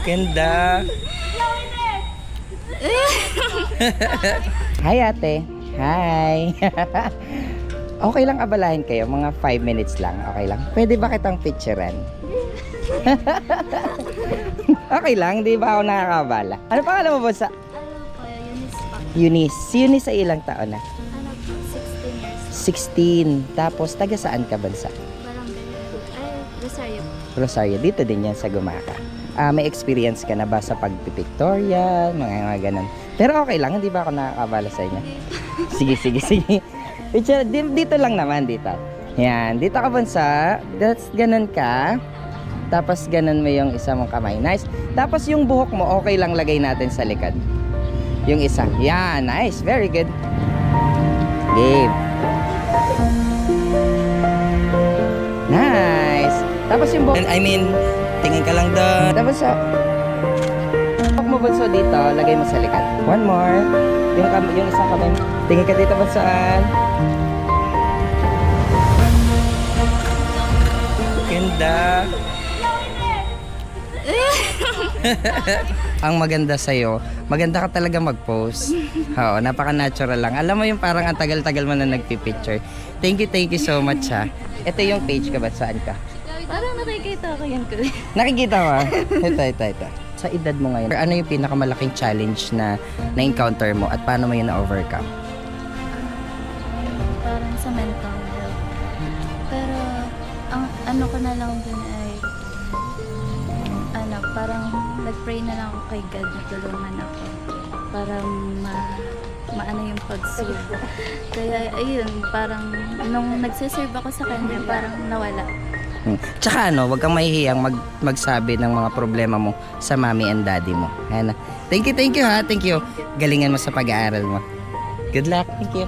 Ganda. Hi ate. Hi. Okay lang abalahin kayo, mga 5 minutes lang. Okay lang. Pwede ba kitang picturean? Okay lang, di ba ako nakakabala? Ano pangalan mo ba sa? Ano po, Eunice pa. Eunice. Si Eunice ay ilang taon na? Ano po, 16 years. 16. Tapos taga saan ka bansa? Barangay. Ay, Rosario. Rosario. Dito din yan sa Gumaka. May experience ka na ba sa pagpipictorial, mga ganun? Pero okay lang, hindi ba ako nakakabala sa inyo? Sige, sige, sige. Picture, dito lang naman, dito. Yan, dito ka bansa. That's ganun ka. Tapos ganun mo yung isa mong kamay. Nice. Tapos yung buhok mo, okay lang lagay natin sa likod. Yung isa. Yan, nice. Very good. Game. Nice. Tapos yung buhok, tingin ka lang doon. Tapos buhok mo bunso dito, lagay mo sa likod. One more. Yung isang kamay mo. Tingin ka dito bunsaan. Ganda. Ang maganda sa'yo, maganda ka talaga mag-post. Oo, napaka-natural lang. Alam mo yung parang ang tagal-tagal mo na nagpipicture. Thank you so much ha. Ito yung page ka ba? Saan ka? Parang nakikita ko yan ko. Nakikita mo? Ito. Sa edad mo ngayon, ano yung pinakamalaking challenge na na-encounter mo at paano mo yun na-overcome? Parang sa mental health. Pero, ang ano ko na lang dun ay, parang nag-pray na lang ako kay God na tulungan ako para maano yung pag-serve. Kaya, ayun, parang nung nagsiserve ako sa kanya, parang nawala. Tsaka wag kang mahihiyang magsabi ng mga problema mo sa mommy and daddy mo. Ayan na. Thank you ha. Thank you. Galingan mo sa pag-aaral mo. Good luck. Thank you.